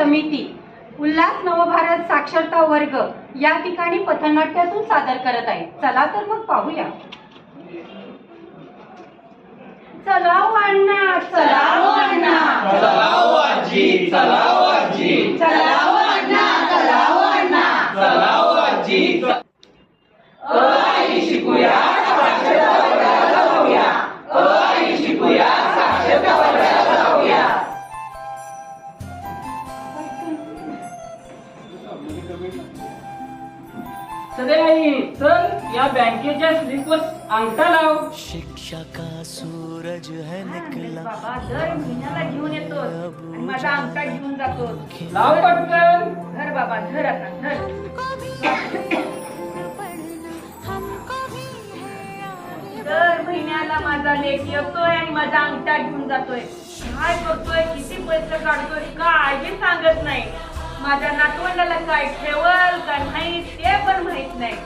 समिती उल्हास नवभारत साक्षरता वर्ग या ठिकाणी पथनाट्यातून सादर करत आहे. चला तर मग पाहूया. चलाओ अण्णा, चलाओ अण्णा, चलाओ आजी, चलाओ आजी, चलाओ अण्णा, चलाओ अण्णा, चलाओ आजी. आई शिकूया, साक्षरता वर्गाला जाऊया. आई शिकूया, साक्षरता वर्गाला जाऊया. सगळे आई चल या बँकेच्या स्लिपवर अंगठा लाव. शिक्षा का सूरज है निकला. बाबा दर महिन्याला घेऊन येतो आणि माझा अंगठा घेऊन जातो. लाव पटकन. धर बाबा, धर आता धर. दर महिन्याला माझा लेख येतोय आणि माझा अंगठा घेऊन जातोय. काय करतोय, किती पैसे काढतोय, काही सांगत नाही. माझ्या नातवंडाला काय ठेवल का नाही ते पण माहित नाही.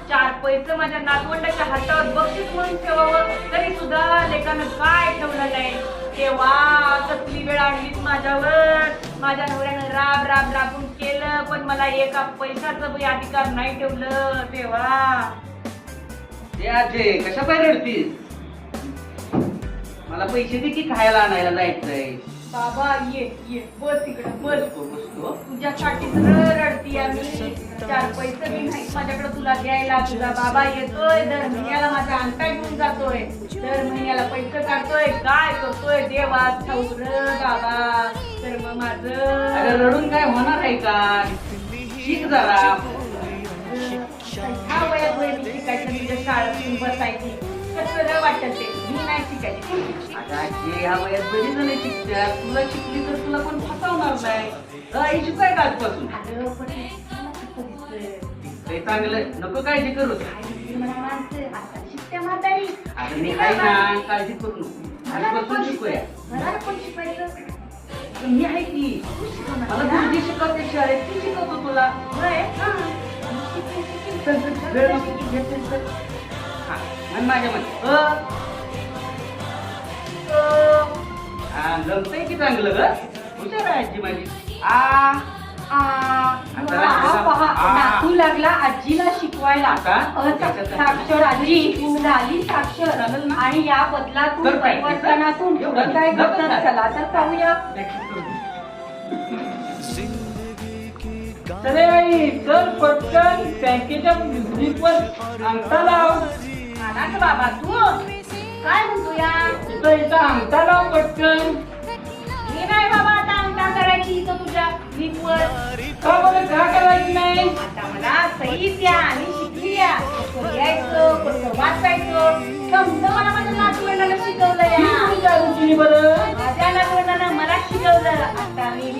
4 पैसे माझ्या नातवंडाच्या हातावर बक्षीस म्हणून ठेवावं तरी सुद्धा लेकानं काय ठेवलं नाही. तेव्हा कसली वेळ आणलीच माझ्यावर. माझ्या नवऱ्यानं राब राब राबून केलं पण मला एका पैशाचं अधिकार नाही ठेवलं. तेव्हा ते आजे कशा पाय रडतीस? मला पैसे दे की खायला आणायला जायचंय. बाबा ये ये बस इकडे बस. बसतो. तुझ्यासाठी रडती आम्ही. 4 पैसे बी नाही माझ्याकडे तुला द्यायला. तुझा बाबा येतोय दर महिन्याला माझा अंगठा घेऊन जातोय. दर महिन्याला पैसे काढतोय. काय करतोय देवा ठाऊक र बाबा. तर मग माझं अरे रडून काय होणार आहे का? शिक जरा. ह्या वयात वय मी शिकायचं, तुझ्या शाळेतून बसायची. कसं वाटत ते मी नाही शिकायची. आता आजी ह्या वयात बरी जण शिकतात. तुला शिकली तर तुला पण फसवणार नाही. आई शिकाय का आजपासून? अरे पण मला कसं दिसतंय. ते चांगलं नको काळजी करू. आता शिकते म्हातारी. आता मी आहे ना, काळजी करू नको. आजपासून शिकूया. मला कोण शिकवायचं? मी आहे की. मला तू जी शिकवते शाळेत ती शिकवतो तुला. चल, चल, वेळ नको. घे, चल, चल. हा, म्हण माझ्या मध्ये जमतंय की चांगलं ग. हुशार आहे आजी माझी. नातू लागला आजीला शिकवायला. साक्षर आजी तू झाली साक्षर आणि या बदलातून परिवर्तनातून पुढे काय घडतं चला तर पाहूया. सगळे आई चल पटकन बँकेच्या स्लिपवर अंगठा लाव. आला का बाबा तू? काय म्हणतो या? इथं अंगठा लाव पटकन. मी नाही बाबा आता अंगठा करायची इथं तुझ्या स्लिपवर. का बरं का करायची नाही? आता मला सही द्या आणि शिकली या. कसं लिहायचं, कसं वाचायचं समजा मला माझ्या नातवंडानं शिकवलं या. तुझ्या रुचीने बरं. माझ्या नातवंडानं मला शिकवलं. आता मी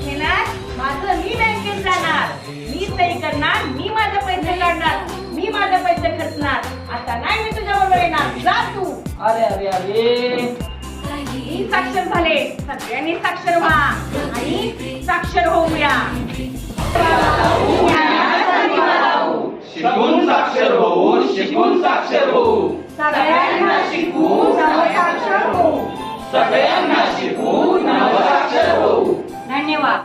घेणार माझं, मी बँकेत जाणार, मी सही करणार, मी माझे पैसे काढणार, मी माझे पैसे खर्चणार. आता नाही मी तुझ्या बरोबर येणार. जा तू. अरे अरे अरे मी साक्षर झाले. सगळ्यांनी साक्षर व्हा आणि साक्षर होऊया. शिकून साक्षर होऊ, शिकून साक्षर होऊ. सगळ्यांना शिकवू, साक्षर होऊ. सगळ्यांना शिकवू, नवसाक्षर होऊ. धन्यवाद.